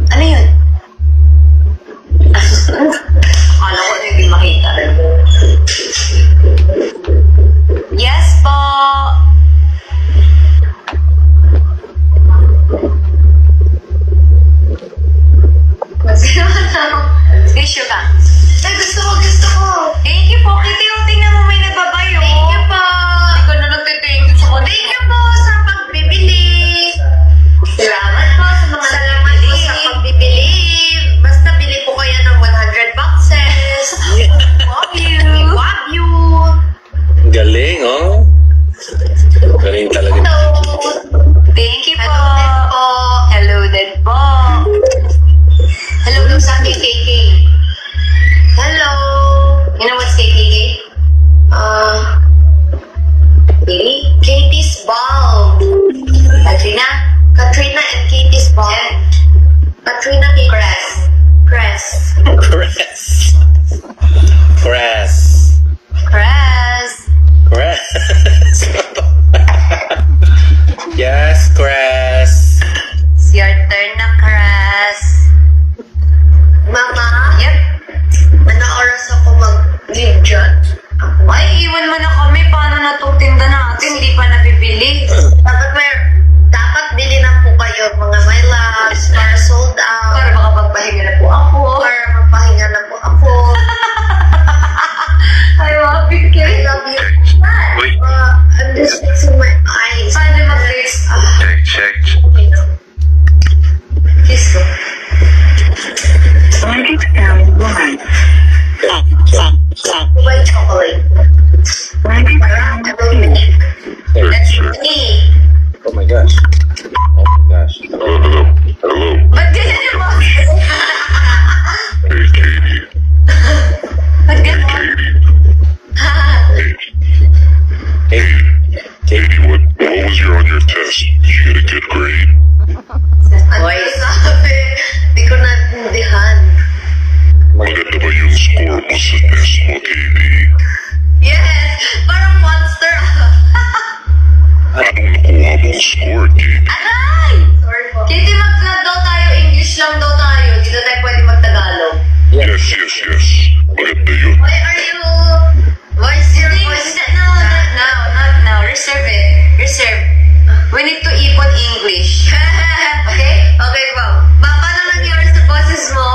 Ano yun? Akala ko hindi makita. Yes po! Tissue ka. Ay, gusto ko. Thank you po. Tingnan mo may nagbabayo. Thank you po. Hindi ko na nagtithank you sa kanila. Thank you po sa pagbibili. Salamat po sa mga Salamat po sa pagbibili. Basta bili po kayo ng 100 boxes. Love you. Love you. Galing, oh. Galing talaga. Hello. Thank you po. Hello din po. Hello din po. Hello daw sa KKK. Hello. You know what's KKK? Really? Katie's Ball. Katrina and Katie's Ball. Yeah. Katrina Cress. Cress. Cress. Cress. Cress. Yes, Cress. It's your turn na, Cress. Mama, Yep. ano oras ako mag-leave dyan? Ay, iwan mo na kami. Paano natutinda natin? Hindi pa nabibili. Dapat bili na po kayo mga my loves para sold out. Para makapagpahinga na po ako. Para magpahinga na po ako. I love you, I Kate. love you. Wait. I'm just fixing my eyes. Paano mag-fix? Check. Kiss ko. Logic sound 1. White chocolate. Logic sound 2. That's me. Oh my gosh. Hello. Ba't ganyan yung mga? Hey, Katie. Ba't ganyan? Katie. Hey, Katie, what was on your test? Did you get a good grade? Ano sabi? Di ko naintindihan. Maganda ba yung score mo sa test mo, Katie? Yes! Parang monster. Anong nakuha mong score, Katie? Aray! Sorry po. Katie, mag daw tayo. English lang daw tayo. Hindi daw tayo pwede magtagalog. Yes. Maganda yun. Why are you... Voice your voice. No, not now. Reserve it. Reserve. We need to ipon English. Okay? Okay po. Paano nangyari sa boses mo?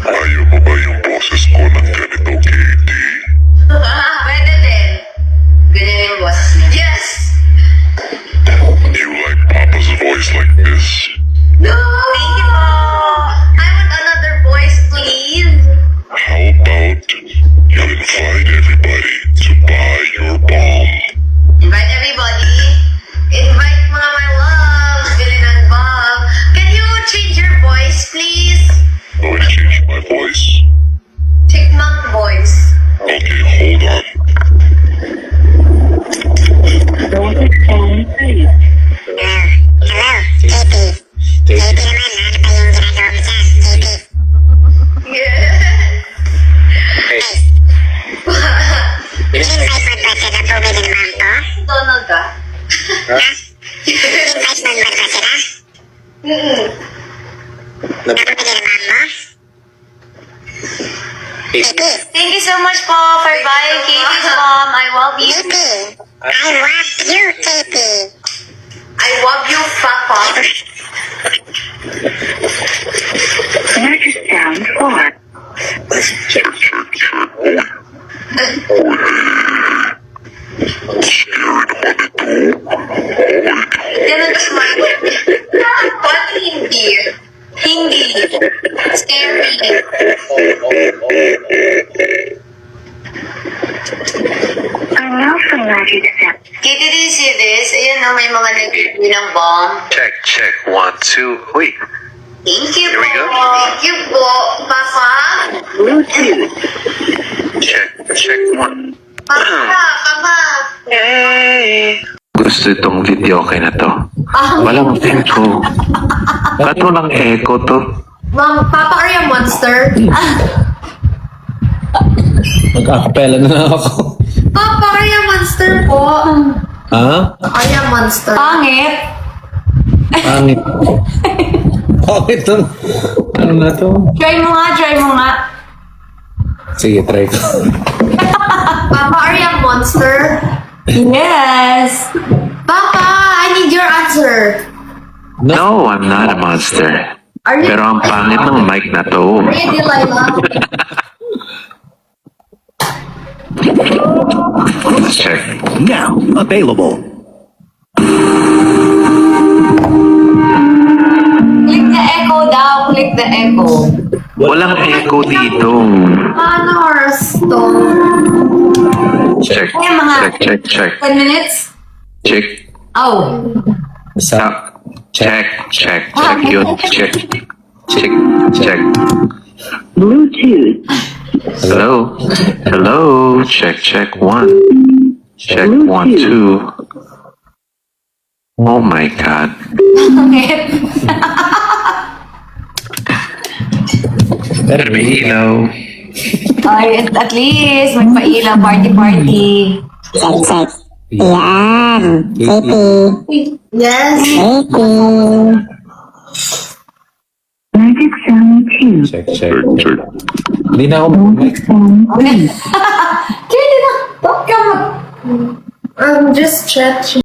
Ayaw mo ba yung boses ko ng ganito, Katie? Pwede din. Ganyan yung boses niya. Yes! You like Papa's voice like this? No! Thank you po. I want another voice, please. How about you invite everybody to buy your bomb? Invite everybody. Invite mga my loves, Billy and Bob. Can you change your voice, please? Oh, I changed my voice? Chickmunk voice. Okay, hold on. Logic sound 3. Stacy. Yes! Hey. Donald ka? Huh? Thank you so much po for buying Katie's bomb. I love you. I love you, Papa. Logic sound 4. Ganun ka smile. What hindi? Hindi. Scary. Allow for logic sound. Katie, did you see this? Ayan na, may mga nagbibili ng bomb. Check. 1, 2. Wait. Thank you Here we go. po. Thank you po, Papa. Bluetooth. Check 1. Papa. Gusto itong video okay na to. Walang echo. Ba't walang echo to? Papa, are you a monster? Mag-acapella na lang ako. Papa, are you a monster? Monster po. Ha? Arya Monster. Pangit. Pangit. Pangit to. Ano na to? Try mo nga. Sige, try ko. Papa, Arya Monster. Yes. Papa, I need your answer. No, I'm not a monster. Are you Pero ang pangit ng mic na to. Are you Delilah? Let's check. Now available. Click the echo daw. Click the echo. Walang echo dito. Ano, Stone? Check. Ay, mga- Check. 10 minutes? Check. Oh. Sa Check yun. Check. Bluetooth. Hello. Check 1. Check 1, 2. Oh my God. Pangit. Better be ilaw. Ay, at least, magpailaw. Party. Yan. Yes. Magic sound 2. Check. Check. Hindi na ako Magic sound 3. Kaya na. Huwag ka I'm just stretching.